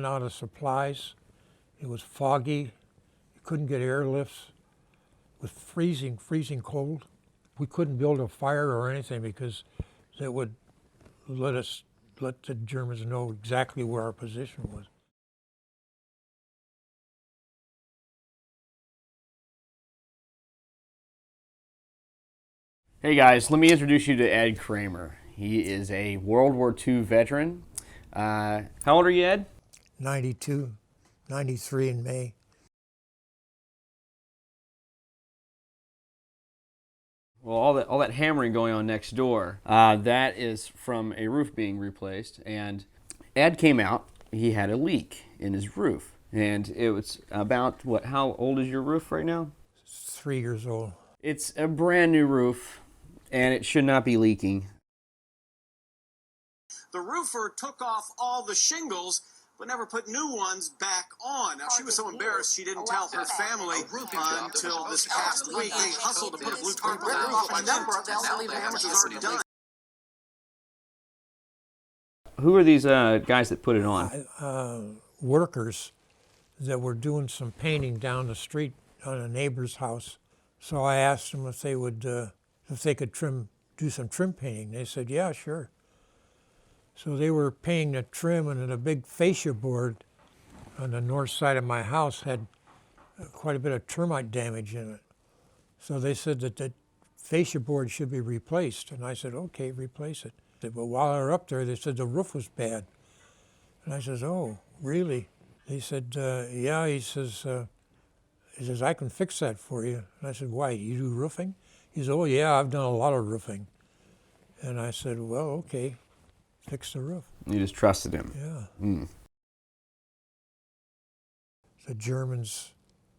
running out of supplies. It was foggy. You couldn't get airlifts. It was freezing cold. We couldn't build a fire or anything because that would let the Germans know exactly where our position was. Hey guys, let me introduce you to Ed Creamer. He is a World War II veteran. How old are you, Ed? 92, 93 in May. Well, all that hammering going on next door, that is from a roof being replaced. And Ed came out, he had a leak in his roof. And it was about, what, how old is your roof right now? 3 years old. It's a brand new roof, and it should not be leaking. The roofer took off all the shingles, but never put new ones back on. Now, she was so embarrassed she didn't tell her family until this past week. They hustled to put a blue tarp on the roof, and now the damage is already done. Who are these guys that put it on? Workers that were doing some painting down the street on a neighbor's house. So I asked them if they would, if they could do some trim painting. They said, yeah, sure. So they were painting the trim, and then a big fascia board on the north side of my house had quite a bit of termite damage in it. So they said that the fascia board should be replaced. And I said, okay, replace it. But while they were up there, they said the roof was bad. And I says, oh, really? They said, yeah, he says, I can fix that for you. And I said, why, you do roofing? He said, oh yeah, I've done a lot of roofing. And I said, well, okay, fix the roof. You just trusted him. Yeah. Mm. The Germans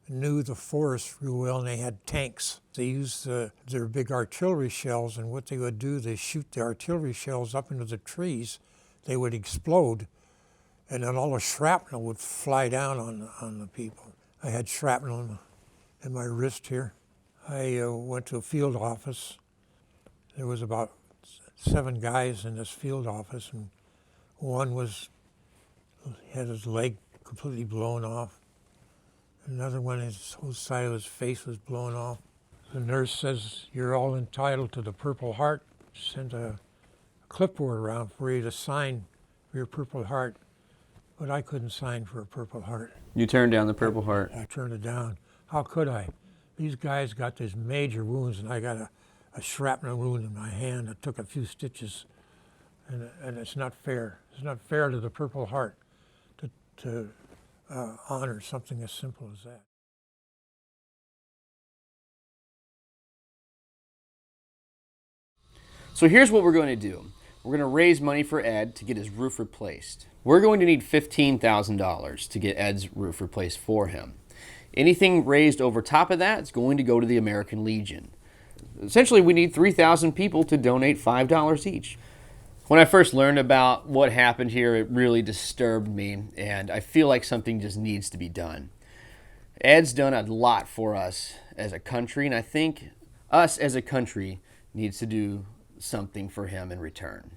knew the forest real well, and they had tanks. They used their big artillery shells, and what they would do, they shoot the artillery shells up into the trees. They would explode, and then all the shrapnel would fly down on the people. I had shrapnel in my wrist here. I went to a field office. There was about 7 guys in this field office, and one had his leg completely blown off. Another one, his whole side of his face was blown off. The nurse says, you're all entitled to the Purple Heart. Sent a clipboard around for you to sign for your Purple Heart. But I couldn't sign for a Purple Heart. You turned down the Purple Heart. I turned it down. How could I? These guys got these major wounds, and I got a shrapnel wound in my hand that took a few stitches. And it's not fair. It's not fair to the Purple Heart to honor something as simple as that. So here's what we're going to do. We're going to raise money for Ed to get his roof replaced. We're going to need $15,000 to get Ed's roof replaced for him. Anything raised over top of that is going to go to the American Legion. Essentially, we need 3,000 people to donate $5 each. When I first learned about what happened here, it really disturbed me, and I feel like something just needs to be done. Ed's done a lot for us as a country, and I think us as a country needs to do something for him in return.